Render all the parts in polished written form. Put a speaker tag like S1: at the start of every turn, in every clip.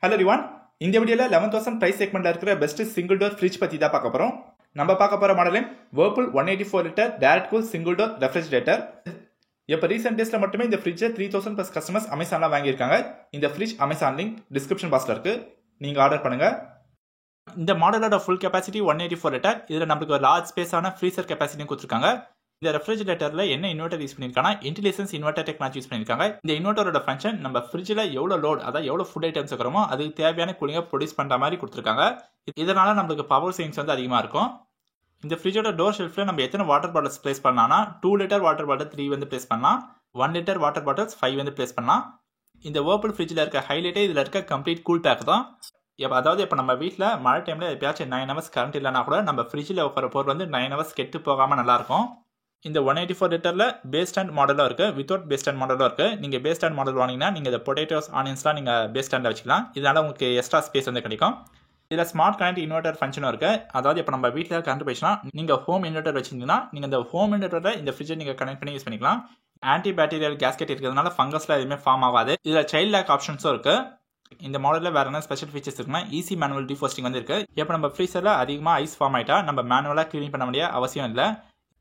S1: Hello ரிவான், இந்த வீடியோல 11,000 price செக்மெண்ட்ல இருக்கிற பெஸ்ட் சிங்கிள் டோர் ஃப்ரிட்ஜ் பத்தி தான் பார்க்க போறோம். நம்ம பார்க்க போற model whirlpool 184 litre direct cool single door refrigerator. இப்போ ரீசெண்ட் டேஸ்ல மட்டுமே இந்த ஃப்ரிட்ஜை 3000 பிளஸ் கஸ்டமர்ஸ் அமேசான்ல வாங்கியிருக்காங்க. இந்த ஃப்ரிட்ஜ் அமேசான் லிங்க் டிஸ்கிரிப்ஷன் பாக்ஸ்ல இருக்கு, நீங்க ஆர்டர் பண்ணுங்க. இந்த மாடலோட ஃபுல் கெப்பாசிட்டி 184 லிட்டர். இதுல நமக்கு ஒரு லார்ஜ் ஸ்பேஸான ஃப்ரீசர் கெப்பாசிட்டியும் கொடுத்துருக்காங்க. இந்த ரெஃப்ரிஜரேட்டர்ல என்ன இன்வெர்டர் யூஸ் பண்ணிருக்காங்க, இன்டெலிஜென்ஸ் இன்வெர்டர் டெக்னாலஜி யூஸ் பண்ணிருக்காங்க. இந்த இன்வெர்டரோட ஃபங்க்ஷன் நம்ம ஃப்ரிட்ஜில் எவ்வளோ லோட், அதாவது எவ்வளோ ஃபுட் ஐட்டம்ஸ் இருக்கிறோமோ அதுக்கு தேவையான கூலிங்கை ப்ரொடியூஸ் பண்ணுற மாதிரி கொடுத்துருக்காங்க. இதனால நம்மளுக்கு பவர் சேவிங்ஸ் வந்து அதிகமாக இருக்கும். இந்த ஃப்ரிட்ஜோட டோர் ஷெல்ஃபில் நம்ம எத்தனை வாட்டர் பாட்டில்ஸ் பிளேஸ் பண்ணலாம்னா 2 லிட்டர் வாட்டர் பாட்டில் 3 வந்து பிளேஸ் பண்ணலாம், 1 லிட்டர் வாட்டர் பாட்டில்ஸ் 5 வந்து பிளேஸ் பண்ணலாம். இந்த வேர்பூல் ஃப்ரிட்ஜில் இருக்க ஹைலைட்டே இதில் இருக்க கம்ப்ளீட் கூல் பேக் தான். அதாவது இப்போ நம்ம வீட்டில் மழை டைமில் எப்பயாச்சும் 9 hours கரண்ட் இல்லைனா கூட நம்ம ஃப்ரிட்ஜில் வைக்கிற பொருள் வந்து 9 hours கெட்டு போகாமல் நல்லாயிருக்கும். இந்த 184 லிட்டரில் பேஸ் ஸ்டாண்ட் மாடலும் இருக்குது, வித்தவுட் பேஸ் ஸ்டாண்ட் மாடலும் இருக்குது. நீங்கள் பேஸ் ஸ்டாண்ட் மாடல் வாங்கினீங்கன்னா நீங்கள் இந்த பொட்டேட்டோஸ் ஆனியன்ஸ்லாம் நீங்கள் பேஸ் ஸ்டாண்டில் வச்சுக்கலாம். இதனால் உங்களுக்கு எக்ஸ்ட்ரா ஸ்பேஸ் வந்து கிடைக்கும். இதில் ஸ்மார்ட் கனெக்ட் இன்வெர்டர் ஃபங்க்ஷனும் இருக்குது. அதாவது இப்போ நம்ம வீட்டில் கரண்ட் போயிடுச்சுன்னா நீங்கள் ஹோம் இன்வெர்டர் வச்சிருந்தீங்கன்னா நீங்கள் இந்த ஹோம் இன்வெர்டரில் இந்த ஃப்ரிட்ஜை நீங்கள் கனெக்ட் பண்ணி யூஸ் பண்ணிக்கலாம். ஆன்டி பேக்டீரியல் கேஸ்கெட் இருக்கிறதுனால ஃபங்கஸ்லாம் எதுவுமே ஃபார்ம் ஆகாது. இதில் சைல்ட் லாக் ஆப்ஷன்ஸும் இருக்குது. இந்த மாடலில் வேறு என்ன ஸ்பெஷல் ஃபீச்சர்ஸ் இருக்குன்னா ஈஸி மேனுவல் டிஃபோஸ்டிங் வந்து இருக்குது. இப்போ நம்ம ஃப்ரீசரில் அதிகமாக ஐஸ் ஃபார்ம் ஆகிட்டா நம்ம மேனுவலாக க்ளீன் பண்ண வேண்டிய அவசியம் இல்லை.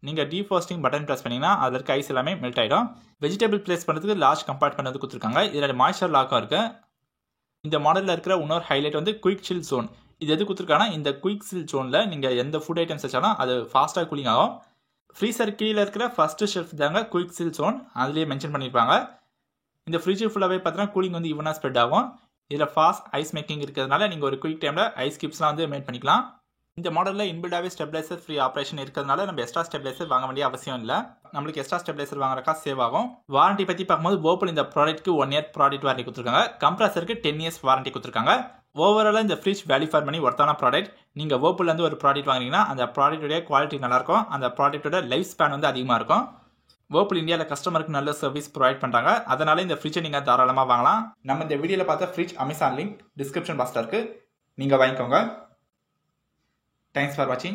S1: நீங்கள் டீஃபாஸ்டிங் பட்டன் ப்ரெஸ் பண்ணிங்கன்னா அதில் இருக்க ஐஸ் எல்லாமே மெல்ட் ஆகிடும். வெஜிடபிள் பிளேஸ் பண்ணுறதுக்கு லார்ஜ் கம்பார்ட்மெண்ட் வந்து கொடுத்துருக்காங்க. இதில் மாய்ஸ்சர் லாக்கும் இருக்குது. இந்த மாடலில் இருக்கிற இன்னொரு ஹைலைட் வந்து குயிக் சில் ஜோன். இது எது கொடுத்துருக்காங்கன்னா இந்த குயிக் சில் ஜோனில் நீங்கள் எந்த ஃபுட் ஐட்டம்ஸ் வச்சாலும் அது ஃபாஸ்ட்டாக கூலிங் ஆகும். ஃப்ரீசர் கீழே இருக்கிற ஃபர்ஸ்ட் ஷெல்ஃப் தாங்க குயிக் சில் ஜோன், அதுலேயே மென்ஷன் பண்ணியிருப்பாங்க. இந்த ஃப்ரிட்ஜ் ஃபுல்லாகவே பார்த்தீங்கன்னா கூலிங் வந்து ஈவனாக ஸ்ப்ரெட் ஆகும். இதில் ஃபாஸ்ட் ஐஸ் மேக்கிங் இருக்கிறதுனால நீங்கள் ஒரு குயிக் டைமில் ஐஸ் கிப்ஸ்லாம் வந்து மேட் பண்ணிக்கலாம். இந்த மாடலில் இன்பில்டாகவே ஸ்டெபிலைசர் ஃப்ரீ ஆப்ரேஷன் இருக்கிறதுனால நம்ம எக்ஸ்ட்ரா ஸ்டெபிலைசர் வாங்க வேண்டிய அவசியம் இல்லை. நம்மளுக்கு எக்ஸ்ட்ரா ஸ்டெபிலைசர் வாங்குறக்கா சேவ் ஆகும். வாரண்டி பற்றி பார்க்கும்போது வேர்பூல் இந்த ப்ராடக்ட்டுக்கு 1 year ப்ராடக்ட் வாரண்டி கொடுத்துருக்காங்க. கம்ப்ரஸருக்கு 10 years வாரண்டி கொடுத்துருக்காங்க. ஓவராலாக இந்த ஃப்ரிட்ஜ் வேல்யூ ஃபார் மணி ஒர்த்தான ப்ராடக்ட். நீங்கள் வேர்பூல்லேருந்து ஒரு ப்ராடக்ட் வாங்குறீங்கன்னா அந்த ப்ராடக்ட்டுடைய குவாலிட்டி நல்லாயிருக்கும், அந்த ப்ராடக்ட்டோட லைஃப் ஸ்பேன் வந்து அதிகமாக இருக்கும். வேர்பூல் இந்தியாவில் கஸ்டமருக்கு நல்ல சர்வீஸ் ப்ரொவைட் பண்ணுறாங்க. அதனால இந்த ஃப்ரிட்ஜை நீங்கள் தாராளமாக வாங்கலாம். நம்ம இந்த வீடியோவில் பார்த்த ஃப்ரிட்ஜ் அமேசான் லிங்க் டிஸ்கிரிப்ஷன் பாக்ஸில் இருக்குது, நீங்கள் வாங்கிக்கோங்க. Thanks for watching.